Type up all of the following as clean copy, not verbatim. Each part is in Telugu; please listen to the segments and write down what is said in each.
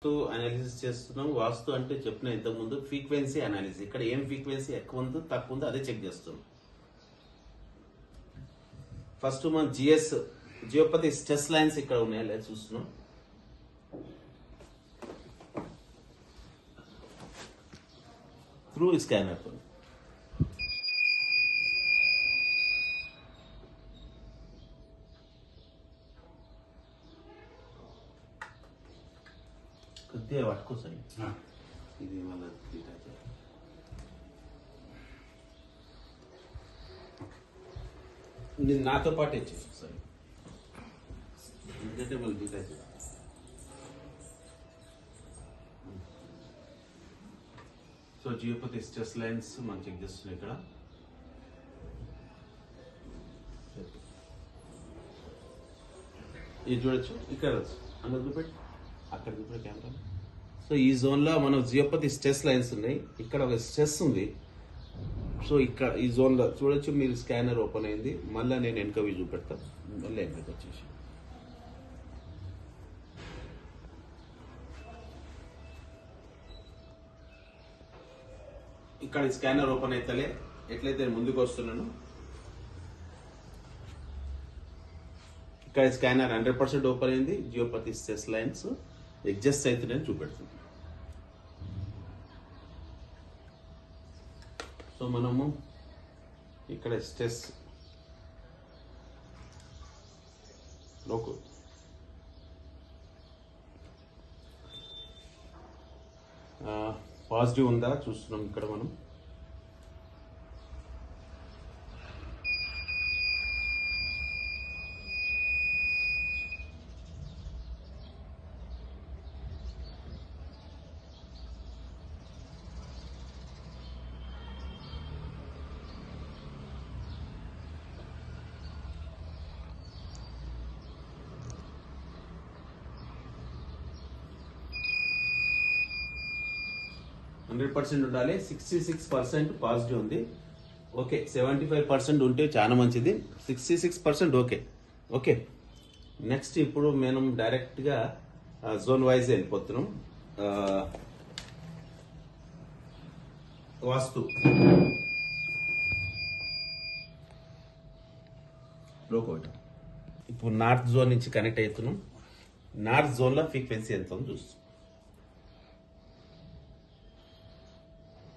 వాస్తు అనాలిసిస్ చేస్తున్నాం. వాస్తు అంటే చెప్పిన ఇంతకుముందు ఫ్రీక్వెన్సీ అనాలిసిస్. ఇక్కడ ఏం ఫ్రీక్వెన్సీ ఎక్కువ ఉందో తక్కువ ఉందో అదే చెక్ చేస్తున్నాం. ఫస్ట్ మనం జియోపతి స్ట్రెస్ లైన్స్ ఇక్కడ ఉన్నాయా లేదా చూస్తున్నాం. త్రూ స్కానర్ కొద్దిగా పట్టుకోసారి ఇది మళ్ళీ నేను నాతో పాటు ఇచ్చేసి సరే ఎందుకంటే మళ్ళీ డీటెయిల్స్ సో జియోపతి స్ట్రెస్ లైన్స్ మనం చెక్ చేస్తున్నాం. ఇక్కడ ఇది చూడొచ్చు, ఇక్కడ అక్కడ చూపెట్టి అక్కడ చూపెట్టి కెమెరా. సో ఈ జోన్లో మనం జియోపతి స్ట్రెస్ లైన్స్ ఉన్నాయి. ఇక్కడ ఒక స్ట్రెస్ ఉంది. సో ఇక్కడ ఈ జోన్లో చూడొచ్చు మీరు. స్కానర్ ఓపెన్ అయింది. మళ్ళీ నేను వెనకవి చూపెడతాను. మళ్ళీ వెనకకి వచ్చేసి ఇక్కడ స్కానర్ ఓపెన్ అవుతలే. ఎట్లయితే ముందుకు వస్తున్నాను ఇక్కడ స్కానర్ 100% ఓపెన్ అయింది. జియోపతి స్ట్రెస్ లైన్స్ అడ్జస్ట్ అవుతున్నాయని చూపెడుతుంది. సో మనము ఇక్కడ స్ట్రెస్ లోకు పాజిటివ్ ఉందా చూస్తున్నాం. ఇక్కడ మనం %100 ఉండాలి. 66% పాజిటివ్ ఉంది. ఓకే, 75% ఉంటే చాలా మంచిది. 66% ఓకే. ఓకే, నెక్స్ట్ ఇప్పుడు మనం డైరెక్ట్గా జోన్ వైజ్ వెళ్ళిపోతున్నాం. వాస్తు ఇప్పుడు నార్త్ జోన్ నుంచి కనెక్ట్ అవుతున్నాం. నార్త్ జోన్లో ఫ్రీక్వెన్సీ ఎంత ఉందో చూస్తాం.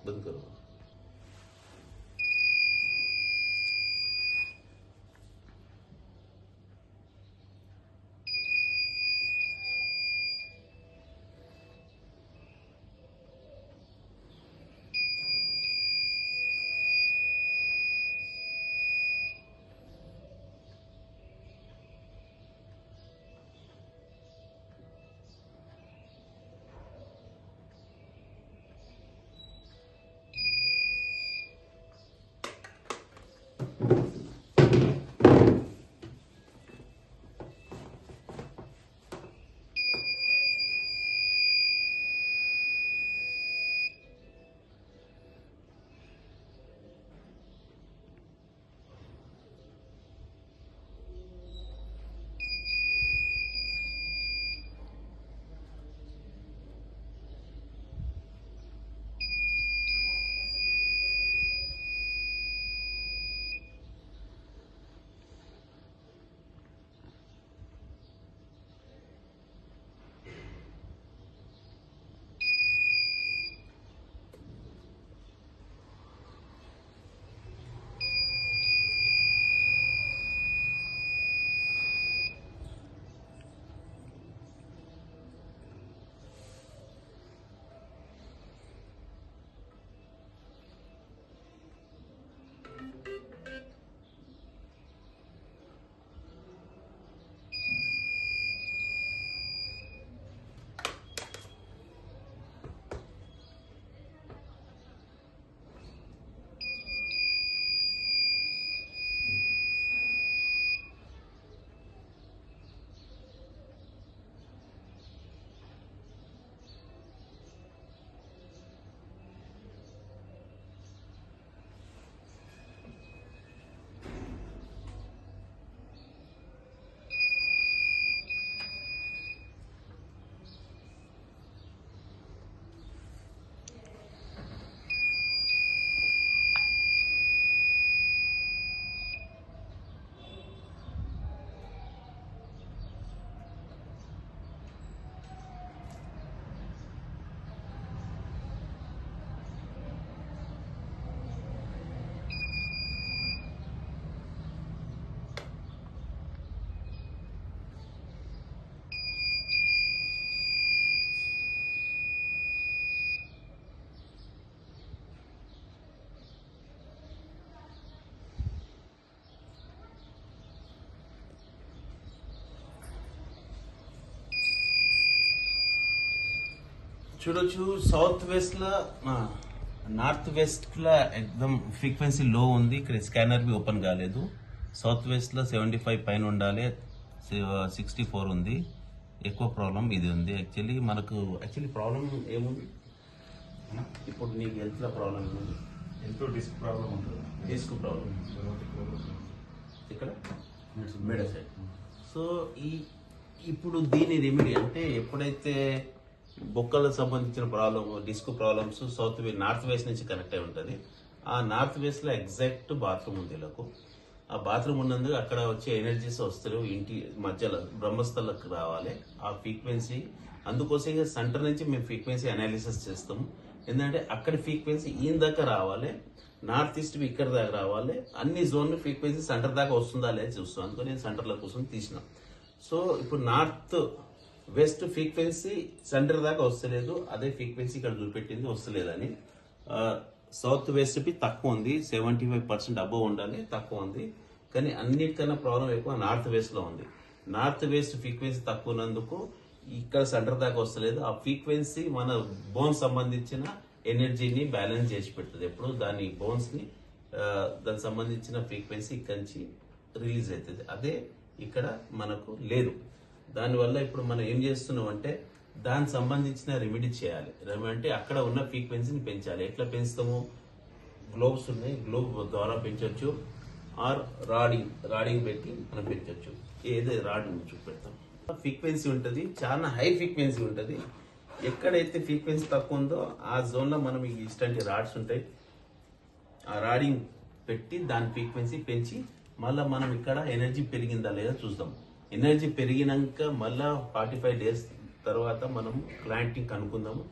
बंद करो. చూడొచ్చు సౌత్ వెస్ట్ లా నార్త్ వెస్ట్ లా ఎక్దమ్ ఫ్రీక్వెన్సీ లో ఉంది. ఇక్కడ స్కానర్ బి ఓపెన్ కాలేదు. సౌత్ వెస్ట్ లో 75 పైన ఉండాలి, 64 ఉంది. ఎక్కువ ప్రాబ్లం ఇది ఉంది. యాక్చువల్లీ ప్రాబ్లం ఏముంది ఇప్పుడు నీకు హెల్త్ లో ప్రాబ్లం ఏముంది? ఎంతో డిస్క్ ప్రాబ్లం ఉంటుంది. డిస్క్ ప్రాబ్లం ఇక్కడ మెడ సైడ్. సో ఇప్పుడు దీని రెమెడీ అంటే ఎప్పుడైతే బొక్కలకు సంబంధించిన problem disc problems north west నుంచి కనెక్ట్ అయి ఉంటుంది. ఆ నార్త్ వెస్ట్ లో ఎగ్జాక్ట్ బాత్రూమ్ ఉంది. వీళ్ళకు ఆ బాత్రూమ్ ఉన్నందుకు అక్కడ వచ్చే ఎనర్జీస్ వస్తలేవు, ఇంటి మధ్యలో బ్రహ్మస్థలకు రావాలి ఆ ఫ్రీక్వెన్సీ. అందుకోసం సెంటర్ నుంచి మేము ఫ్రీక్వెన్సీ అనాలిసిస్ చేస్తాము. ఎందుకంటే అక్కడ ఫ్రీక్వెన్సీ ఈయన దాకా రావాలి, నార్త్ ఈస్ట్ ఇక్కడ దాకా రావాలి. అన్ని జోన్ ఫ్రీక్వెన్సీ సెంటర్ దాకా వస్తుందా లేదా చూస్తాం. అందుకని నేను సెంటర్ల కోసం తీసిన. సో ఇప్పుడు నార్త్ వెస్ట్ ఫ్రీక్వెన్సీ సెంటర్ దాకా వస్తలేదు, అదే ఫ్రీక్వెన్సీ ఇక్కడ చూపెట్టింది వస్తలేదని. సౌత్ వెస్ట్ పి తక్కువ ఉంది, 75% అబోవ్ ఉండాలి, తక్కువ ఉంది. కానీ అన్నిటికన్నా ప్రాబ్లం ఎక్కువ నార్త్ వెస్ట్ లో ఉంది. నార్త్ వెస్ట్ ఫ్రీక్వెన్సీ తక్కువ ఉన్నందుకు ఇక్కడ సెంటర్ దాకా వస్తలేదు. ఆ ఫ్రీక్వెన్సీ మన బోన్ సంబంధించిన ఎనర్జీని బ్యాలెన్స్ చేసి పెడుతుంది. ఎప్పుడు దాని బోన్స్ ని దానికి సంబంధించిన ఫ్రీక్వెన్సీ ఇక్కడి నుంచి రిలీజ్ అవుతుంది. అదే ఇక్కడ మనకు లేదు. దానివల్ల ఇప్పుడు మనం ఏం చేస్తున్నాం అంటే దానికి సంబంధించిన రెమెడీ చేయాలి. అంటే అక్కడ ఉన్న ఫ్రీక్వెన్సీని పెంచాలి. ఎట్లా పెంచుతాము? గ్లోబ్స్ ఉన్నాయి, గ్లోబ్ ద్వారా పెంచవచ్చు. ఆర్ రాడింగ్ పెట్టి మనం పెంచవచ్చు. ఏదో రాడ్ చూపెడతాం. ఫ్రీక్వెన్సీ ఉంటుంది, చాలా హై ఫ్రీక్వెన్సీ ఉంటుంది. ఎక్కడైతే ఫ్రీక్వెన్సీ తక్కువ ఉందో ఆ జోన్ లో మనం ఇష్టంటి రాడ్స్ ఉంటాయి. ఆ రాడింగ్ పెట్టి దాని ఫ్రీక్వెన్సీ పెంచి మళ్ళీ మనం ఇక్కడ ఎనర్జీ పెరిగిందా లేదా చూద్దాం. ఎనర్జీ పెరిగినాక మళ్ళా 45 days తర్వాత మనం క్లాంటింగ్ కనుక్కుందాము.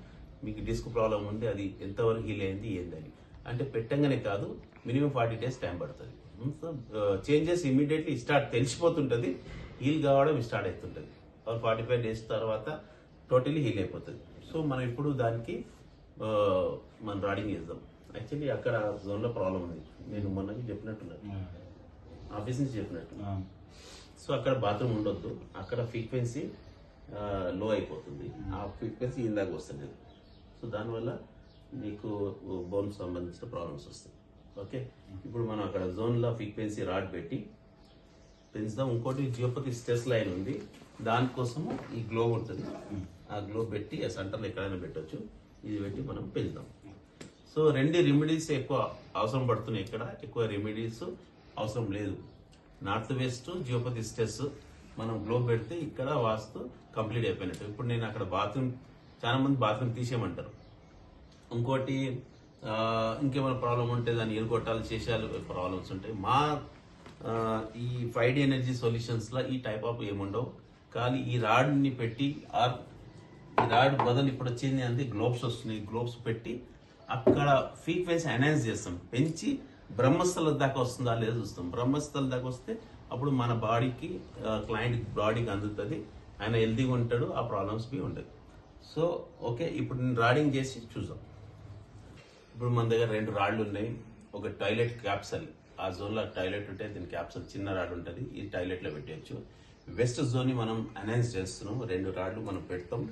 మీకు డిస్క్ ప్రాబ్లం ఉంది, అది ఎంతవరకు హీల్ అయింది ఏందని. అంటే పెట్టంగానే కాదు, మినిమం 40 days టైం పడుతుంది. సో చేంజెస్ ఇమీడియట్లీ తెలిసిపోతుంటుంది, హీల్ కావడం స్టార్ట్ అవుతుంటుంది. 45 days తర్వాత టోటలీ హీల్ అయిపోతుంది. సో మనం ఇప్పుడు దానికి మనం రాడింగ్ చేద్దాం. యాక్చువల్లీ అక్కడ జోన్లో ప్రాబ్లం ఉంది, నేను మొన్నకి చెప్పినట్టున్నాను, ఆఫీస్ నుంచి చెప్పినట్టు. సో అక్కడ బాత్రూమ్ ఉండొద్దు, అక్కడ ఫ్రీక్వెన్సీ లో అయిపోతుంది. ఆ ఫ్రీక్వెన్సీ ఇందాక వస్తలేదు. సో దానివల్ల నీకు బోన్ సంబంధించిన ప్రాబ్లమ్స్ వస్తాయి. ఓకే, ఇప్పుడు మనం అక్కడ జోన్లో ఫ్రీక్వెన్సీ రాడ్ పెట్టి పెంచుదాం. ఇంకోటి జియోపతి స్ట్రెస్ లైన్ ఉంది, దానికోసము ఈ గ్లోబ్ ఉంటుంది. ఆ గ్లోబ్ పెట్టి ఆ సెంటర్లో ఎక్కడైనా పెట్టవచ్చు. ఇది పెట్టి మనం పెంచుదాం. సో 2 రెమెడీస్ ఎక్కువ అవసరం పడుతున్నాయి. ఇక్కడ ఎక్కువ రెమెడీస్ అవసరం లేదు. నార్త్ వెస్ట్ జియోపతి స్ట్రెస్ మనం గ్లోబ్ పెడితే ఇక్కడ వాస్తు కంప్లీట్ అయిపోయినట్టు. ఇప్పుడు నేను అక్కడ బాత్రూమ్, చాలా మంది బాత్రూమ్ తీసేయమంటారు. ఇంకోటి ఇంకేమైనా ప్రాబ్లం ఉంటే దాన్ని ఎరుగొట్టాలి, చేసేయాలి, ప్రాబ్లమ్స్ ఉంటాయి. మా ఈ 5D ఎనర్జీ సొల్యూషన్స్ లో ఈ టైప్ ఆఫ్ ఏముండవు. కానీ ఈ రాడ్ ని పెట్టి ఈ రాడ్ బదులు ఇప్పుడు వచ్చింది అంటే గ్లోబ్స్ వస్తున్నాయి. గ్లోబ్స్ పెట్టి అక్కడ ఫ్రీక్వెన్సీ ఎన్హాన్స్ చేస్తాం, పెంచి బ్రహ్మస్థల దాకా వస్తుందా లేదా చూస్తాం. బ్రహ్మస్థల దాకా వస్తే అప్పుడు మన బాడీకి క్లయింట్ బాడీకి అందుతుంది, ఆయన హెల్తీగా ఉంటాడు, ఆ ప్రాబ్లమ్స్ బి ఉండదు. సో ఓకే, ఇప్పుడు నేను రాడింగ్ చేసి చూద్దాం. ఇప్పుడు మన దగ్గర 2 రాడ్లు ఉన్నాయి. ఒక టాయిలెట్ క్యాప్సల్, ఆ జోన్లో టాయిలెట్ ఉంటే దీని క్యాప్సల్ చిన్న రాడ్ ఉంటుంది, ఈ టాయిలెట్లో పెట్టవచ్చు. వెస్ట్ జోన్ ని మనం ఎన్హాన్స్ చేస్తున్నాం, 2 రాడ్లు మనం పెడతాం.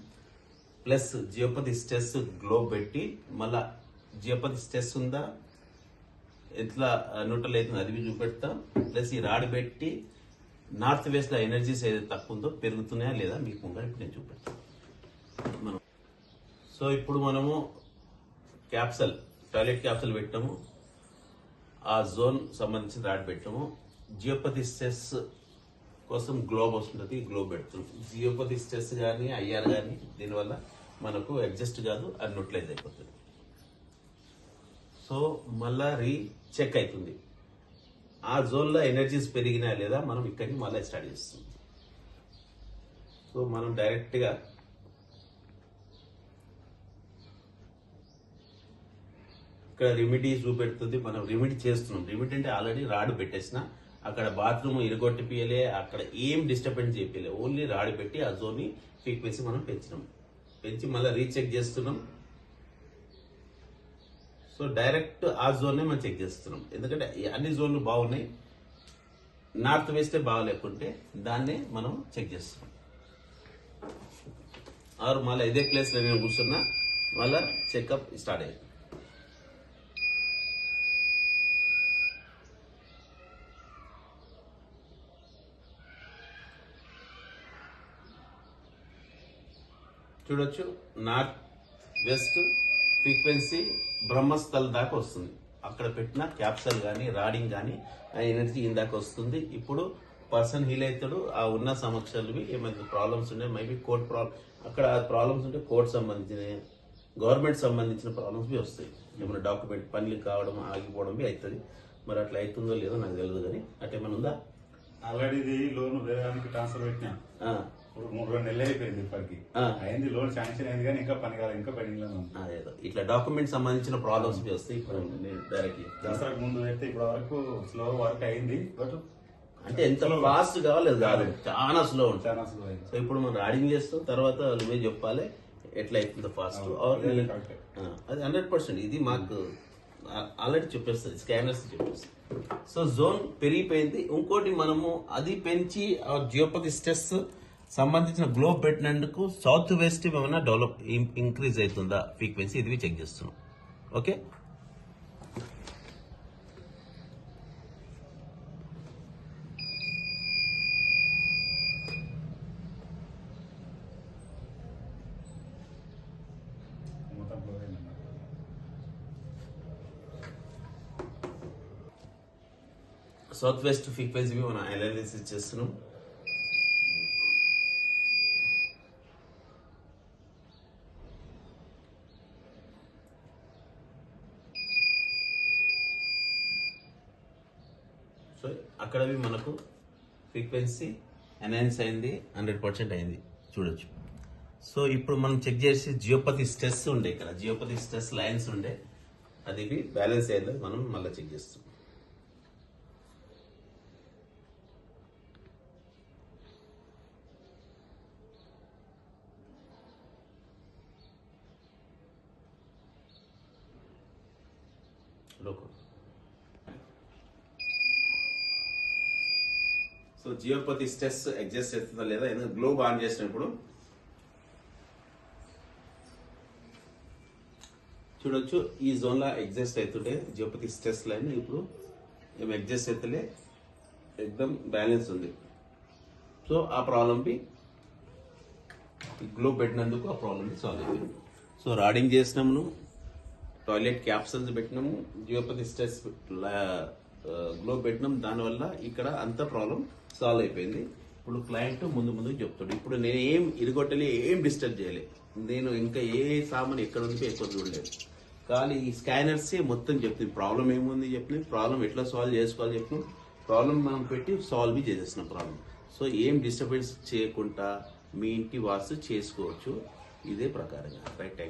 ప్లస్ జియోపతి స్ట్రెస్ గ్లోబ్ పెట్టి మళ్ళా జియోపతి స్ట్రెస్ ఉందా, ఎట్లా న్యూట్రల్ అవుతుంది అది చూపెడతాం. ప్లస్ ఈ రాడ్ పెట్టి నార్త్ వెస్ట్ లో ఎనర్జీస్ ఏదైతే తక్కువ ఉందో పెరుగుతున్నాయా లేదా మీకు ముందు ఇప్పుడు నేను చూపెడతాను. మనం సో ఇప్పుడు మనము క్యాప్సల్, టాయిలెట్ క్యాప్సల్ పెట్టాము, ఆ జోన్ సంబంధించిన రాడ్ పెట్టాము. జియోపతి స్ట్రెస్ కోసం గ్లోబ్ వస్తుంది, గ్లోబ్ పెడుతున్నాం. జియోపతి స్ట్రెస్ కానీ ఐఆర్ కానీ దీనివల్ల మనకు అడ్జస్ట్ కాదు, అది న్యూట్రలైజ్ అయిపోతుంది. సో మళ్ళా చెక్ అవుతుంది ఆ జోన్ లో ఎనర్జీస్ పెరిగినా లేదా మనం ఇక్కడికి మళ్ళీ స్టార్ట్ చేస్తాం. సో మనం డైరెక్ట్ గా ఇక్కడ రెమెడీ చూపెడుతుంది, మనం రెమెడీ చేస్తున్నాం. రెమెడీ అంటే ఆల్రెడీ రాడ్ పెట్టేసిన, అక్కడ బాత్రూమ్ ఇరగొట్టి పియలే, అక్కడ ఏం డిస్టర్బెన్స్ చేయలే, ఓన్లీ రాడ్ పెట్టి ఆ జోన్ ని ఫ్రీక్వెన్సీ మనం పెంచినాం. పెంచి మళ్ళీ రీచెక్ చేస్తున్నాం. సో డైరెక్ట్ ఆ జోన్ మనం చెక్ చేస్తున్నాం, ఎందుకంటే అన్ని జోన్లు బాగున్నాయి, నార్త్ వెస్టే బాగలేకుంటే దాన్నే మనం చెక్ చేస్తున్నాం. ఆరు మళ్ళీ ఇదే ప్లేస్ లో నేను కూర్చున్నా, మళ్ళా చెకప్ స్టార్ట్ అయ్యింది. చూడొచ్చు, నార్త్ వెస్ట్ ఫ్రీక్వెన్సీ బ్రహ్మస్థల్ దాకా వస్తుంది. అక్కడ పెట్టిన క్యాప్సల్ కానీ రాడింగ్ కానీ ఆ ఎనర్జీ ఇందాక వస్తుంది. ఇప్పుడు పర్సన్ హీల్ అవుతాడు. ఆ ఉన్న సమస్యలు ఏమైనా ప్రాబ్లమ్స్ ఉండే మేబీ కోర్ట్ ప్రాబ్లమ్, అక్కడ ప్రాబ్లమ్స్ ఉంటే కోర్ట్ సంబంధించిన గవర్నమెంట్ సంబంధించిన ప్రాబ్లమ్స్ బి వస్తాయి. ఏమైనా డాక్యుమెంట్ పనులు కావడం ఆగిపోవడం బి అవుతుంది. మరి అట్లా అవుతుందో లేదో నాకు తెలియదు, కానీ అట్లా ఏమైనా ఉందా? ఆల్రెడీ ఇది లోన్ వేరే దానికి ట్రాన్స్ఫర్ పెట్టినా. ఇప్పుడు 3-2 నెలలు అయిపోయింది. ఇప్పటికి అయింది, లోన్ శాంక్షన్ అయింది, కానీ ఇంకా పని కాదు, ఇంకా పెండింగ్ లో ఉంది. అదేదో ఇట్లా డాక్యుమెంట్ సంబంధించిన ప్రాబ్లమ్స్ బి వస్తాయి. ఇప్పుడు నేను డైరెక్ట్లీ దసరాకు ముందు అయితే ఇప్పటి వరకు స్లో వర్క్ అయింది, బట్ అంటే ఎంత ఫాస్ట్ కావాలేదు కాదు, చాలా స్లో ఉంటుంది. చాలా స్లో అయింది. సో ఇప్పుడు మనం రాడింగ్ చేస్తాం, తర్వాత నువ్వే చెప్పాలి ఎట్లా అవుతుందో ఫాస్ట్. అది 100%. ఇది మాకు ఆల్రెడీ చెప్పేస్తుంది, స్కానర్స్ చెప్పేస్తుంది. సో జోన్ పెరిగిపోయింది. ఇంకోటి మనము అది పెంచి జియోపతి స్ట్రెస్ సంబంధించిన గ్లోబ్ పెట్టినందుకు సౌత్ వెస్ట్ ఏమైనా డెవలప్ ఇంక్రీజ్ అవుతుందా ఫ్రీక్వెన్సీ, ఇది చెక్ చేస్తున్నాం. ఓకే, మొత్తం క్లోజ్ అయింది. సౌత్ వెస్ట్ ఫ్రీక్వెన్సీ మనం అనాలిసిస్ చేస్తున్నాం. సో అక్కడవి మనకు ఫ్రీక్వెన్సీ ఎన్హాన్స్ అయింది, 100% అయింది చూడొచ్చు. సో ఇప్పుడు మనం చెక్ చేసి జియోపతి స్ట్రెస్ ఉండే, ఇక్కడ జియోపతి స్ట్రెస్ లైన్స్ ఉండే, అది బ్యాలెన్స్ అయ్యేది మనం మళ్ళీ చెక్ చేస్తాం. సో జియోపతి స్ట్రెస్ అడ్జస్ట్ అవుతుందా లేదా, ఎందుకంటే గ్లోబ్ ఆన్ చేసినప్పుడు చూడొచ్చు ఈ జోన్ లో అడ్జస్ట్ అవుతుంటే జియోపతి స్ట్రెస్ లైన్ ఇప్పుడు ఏమి అడ్జస్ట్ అవుతలే, ఎక్దమ్ బ్యాలెన్స్ ఉంది. సో ఆ ప్రాబ్లం బి గ్లోబ్ పెట్టినందుకు ఆ ప్రాబ్లం సాల్వ్ అయిపోయింది. సో రాడింగ్ చేసినాము, టాయిలెట్ క్యాప్సల్స్ పెట్టినాము, జియోపతి స్ట్రెస్ గ్లోబ్ పెట్టినాం, దానివల్ల ఇక్కడ అంత ప్రాబ్లం సాల్వ్ అయిపోయింది. ఇప్పుడు క్లయింట్ ముందు చెప్తాడు. ఇప్పుడు నేను ఏం ఇరుగొట్టలే, ఏం డిస్టర్బ్ చేయలే, నేను ఇంకా ఏ సామాన్ ఎక్కడ ఉంది ఎక్కువ చూడలేదు, కానీ ఈ స్కానర్సే మొత్తం చెప్తుంది ప్రాబ్లం ఏముంది చెప్తుంది, ప్రాబ్లం ఎట్లా సాల్వ్ చేసుకోవాలి చెప్పినాం, ప్రాబ్లం మనం పెట్టి సాల్వ్ చేసేస్తున్నాం ప్రాబ్లం. సో ఏం డిస్టర్బెన్స్ చేయకుండా మీ ఇంటి వాస్తు చేసుకోవచ్చు ఇదే ప్రకారంగా. రైట్.